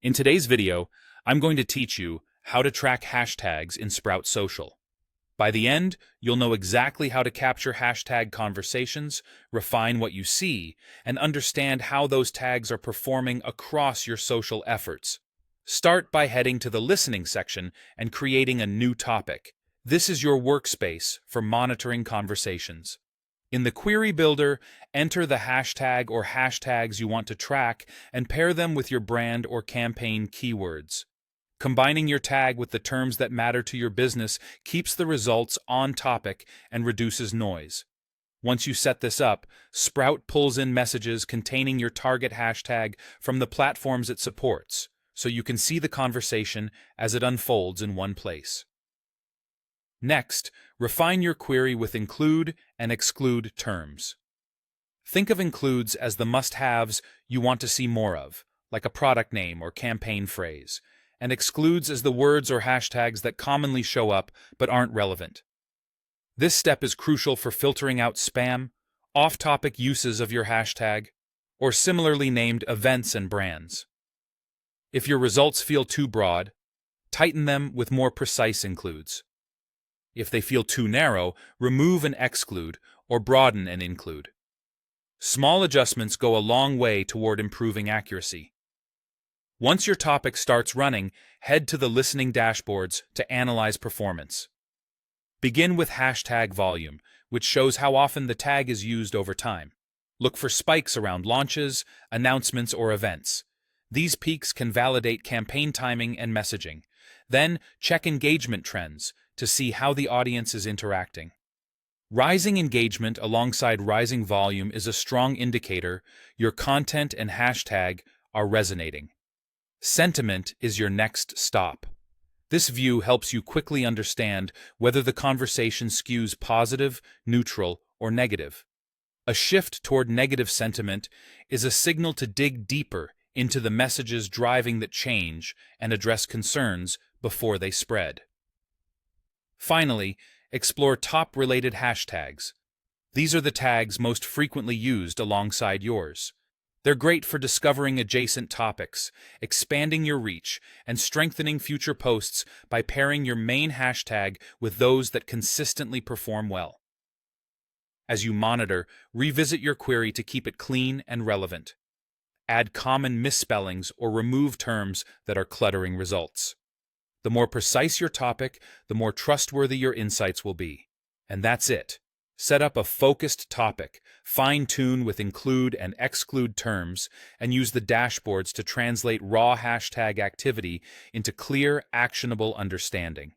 In today's video, I'm going to teach you how to track hashtags in Sprout Social. By the end, you'll know exactly how to capture hashtag conversations, refine what you see, and understand how those tags are performing across your social efforts. Start by heading to the listening section and creating a new topic. This is your workspace for monitoring conversations. In the Query Builder, enter the hashtag or hashtags you want to track and pair them with your brand or campaign keywords. Combining your tag with the terms that matter to your business keeps the results on topic and reduces noise. Once you set this up, Sprout pulls in messages containing your target hashtag from the platforms it supports, so you can see the conversation as it unfolds in one place. Next, refine your query with include and exclude terms. Think of includes as the must-haves you want to see more of, like a product name or campaign phrase, and excludes as the words or hashtags that commonly show up but aren't relevant. This step is crucial for filtering out spam, off-topic uses of your hashtag, or similarly named events and brands. If your results feel too broad, tighten them with more precise includes. If they feel too narrow, remove an exclude or broaden an include. Small adjustments go a long way toward improving accuracy. Once your topic starts running, head to the listening dashboards to analyze performance. Begin with hashtag volume, which shows how often the tag is used over time. Look for spikes around launches, announcements, or events. These peaks can validate campaign timing and messaging. Then, check engagement trends to see how the audience is interacting. Rising engagement alongside rising volume is a strong indicator your content and hashtag are resonating. Sentiment is your next stop. This view helps you quickly understand whether the conversation skews positive, neutral, or negative. A shift toward negative sentiment is a signal to dig deeper into the messages driving that change and address concerns before they spread. Finally, explore top-related hashtags. These are the tags most frequently used alongside yours. They're great for discovering adjacent topics, expanding your reach, and strengthening future posts by pairing your main hashtag with those that consistently perform well. As you monitor, revisit your query to keep it clean and relevant. Add common misspellings or remove terms that are cluttering results. The more precise your topic, the more trustworthy your insights will be. And that's it. Set up a focused topic, fine-tune with include and exclude terms, and use the dashboards to translate raw hashtag activity into clear, actionable understanding.